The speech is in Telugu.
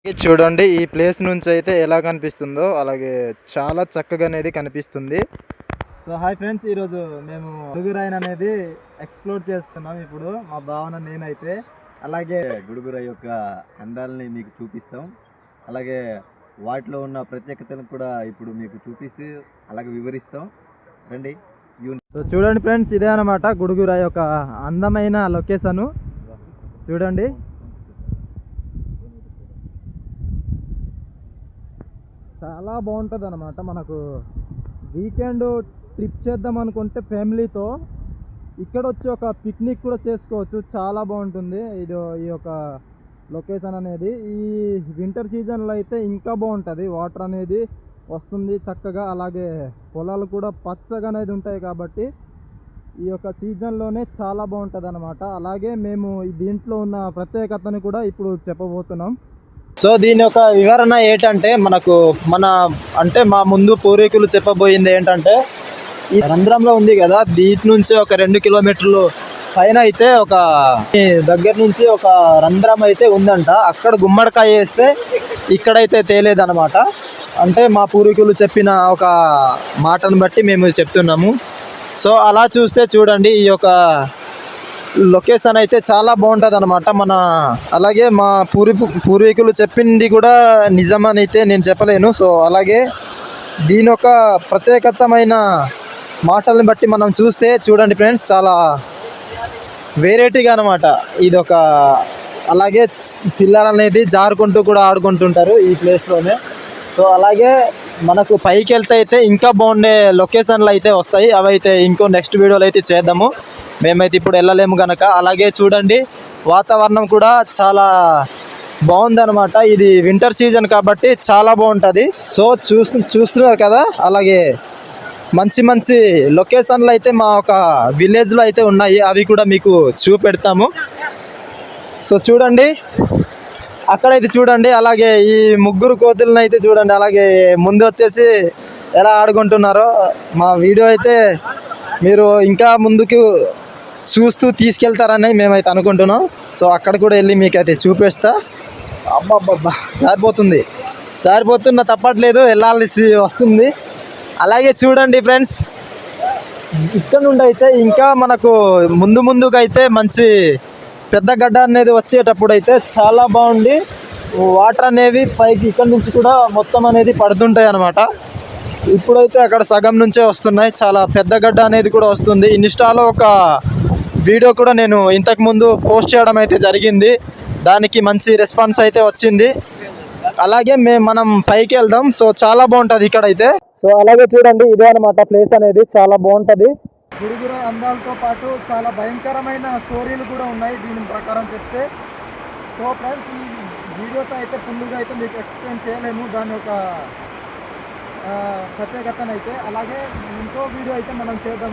ఇది చూడండి ఈ ప్లేస్ నుంచి అయితే ఎలా కనిపిస్తుందో అలాగే చాలా చక్కగా అనేది కనిపిస్తుంది. సో హాయ్ ఫ్రెండ్స్, ఈరోజు మేము గుడుగురాయిని అనేది ఎక్స్ప్లోర్ చేస్తున్నాం. ఇప్పుడు మా భావన నేనైతే అలాగే గుడుగురాయి యొక్క అందాలని మీకు చూపిస్తాం. అలాగే వాటిలో ఉన్న ప్రత్యేకతను కూడా ఇప్పుడు మీకు చూపిస్తూ అలాగే వివరిస్తాం. రండి. సో చూడండి ఫ్రెండ్స్, ఇదే అనమాట గుడుగురాయి యొక్క అందమైన లొకేషను. చూడండి, చాలా బాగుంటుంది అనమాట. మనకు వీకెండ్ ట్రిప్ చేద్దాం అనుకుంటే ఫ్యామిలీతో ఇక్కడ వచ్చి ఒక పిక్నిక్ కూడా చేసుకోవచ్చు. చాలా బాగుంటుంది ఈ యొక్క లొకేషన్ అనేది. ఈ వింటర్ సీజన్లో అయితే ఇంకా బాగుంటుంది. వాటర్ అనేది వస్తుంది చక్కగా, అలాగే పొలాలు కూడా పచ్చగా అనేది ఉంటాయి కాబట్టి ఈ యొక్క సీజన్లోనే చాలా బాగుంటుంది అనమాట. అలాగే మేము దీంట్లో ఉన్న ప్రత్యేకతను కూడా ఇప్పుడు చెప్పబోతున్నాం. సో దీని యొక్క వివరణ ఏంటంటే, మా ముందు పూర్వీకులు చెప్పబోయింది ఏంటంటే, ఈ రంధ్రంలో ఉంది కదా, దీని నుంచి ఒక 2 కిలోమీటర్లు పైన అయితే ఒక దగ్గర నుంచి ఒక రంధ్రం అయితే ఉందంట. అక్కడ గుమ్మడికాయ వేస్తే ఇక్కడైతే తేలేదనమాట. అంటే మా పూర్వీకులు చెప్పిన ఒక మాటను బట్టి మేము చెప్తున్నాము. సో అలా చూస్తే చూడండి, ఈ యొక్క లొకేషన్ అయితే చాలా బాగుంటుంది అనమాట. అలాగే మా పూర్వీకులు చెప్పింది కూడా నిజమని అయితే నేను చెప్పలేను. సో అలాగే దీని యొక్క ప్రత్యేకతమైన మాటలను బట్టి మనం చూస్తే చూడండి ఫ్రెండ్స్, చాలా వెరైటీగా అనమాట ఇదొక. అలాగే పిల్లలు అనేది జారుకుంటూ కూడా ఆడుకుంటుంటారు ఈ ప్లేస్లోనే. సో అలాగే మనకు పైకి వెళ్తే అయితే ఇంకా బాగుండే లొకేషన్లు అయితే వస్తాయి. అవి అయితే ఇంకో నెక్స్ట్ వీడియోలో అయితే చేద్దాము. మేమైతే ఇప్పుడు వెళ్ళలేము కనుక. అలాగే చూడండి, వాతావరణం కూడా చాలా బాగుందన్నమాట. ఇది వింటర్ సీజన్ కాబట్టి చాలా బాగుంటుంది. సో చూస్తున్నారు కదా, అలాగే మంచి మంచి లొకేషన్లు అయితే మా ఒక విలేజ్లో అయితే ఉన్నాయి. అవి కూడా మీకు చూపెడతాము. సో చూడండి, అక్కడైతే చూడండి, అలాగే ఈ ముగ్గురు కోతులను అయితే చూడండి, అలాగే ముందు వచ్చేసి ఎలా ఆడుకుంటున్నారో. మా వీడియో అయితే మీరు ఇంకా ముందుకు చూస్తూ తీసుకెళ్తారని మేమైతే అనుకుంటున్నాం. సో అక్కడ కూడా వెళ్ళి మీకైతే చూపిస్తా. అబ్బాబ్బా, జారిపోతున్న తప్పట్లేదు, వెళ్ళాల్సి వస్తుంది. అలాగే చూడండి ఫ్రెండ్స్, ఇక్కడ నుండి అయితే ఇంకా మనకు ముందుగా అయితే మంచి పెద్ద గడ్డ అనేది వచ్చేటప్పుడు అయితే చాలా బాగుండి వాటర్ అనేవి పైకి ఇక్కడ నుంచి కూడా మొత్తం అనేది పడుతుంటాయి అన్నమాట. ఇప్పుడైతే అక్కడ సగం నుంచే వస్తున్నాయి. చాలా పెద్ద గడ్డ అనేది కూడా వస్తుంది. ఇన్స్టాలో ఒక వీడియో కూడా నేను ఇంతకుముందు పోస్ట్ చేయడం అయితే జరిగింది. దానికి మంచి రెస్పాన్స్ అయితే వచ్చింది. అలాగే మనం పైకి వెళ్దాం. సో చాలా బాగుంటుంది ఇక్కడైతే. సో అలాగే చూడండి, ఇదే అనమాట ప్లేస్ అనేది, చాలా బాగుంటుంది. గుడుగురాయి అందాలతో పాటు చాలా భయంకరమైన స్టోరీలు కూడా ఉన్నాయి దీని ప్రకారం చెప్తే. సో ఫ్రెండ్స్, ఈ వీడియోతో అయితే ఫుల్గా అయితే మీకు ఎక్స్ప్లెయిన్ చేయలేము దాని యొక్క ప్రత్యేకతనైతే. అలాగే ఇంకో వీడియో అయితే మనం చేద్దాము.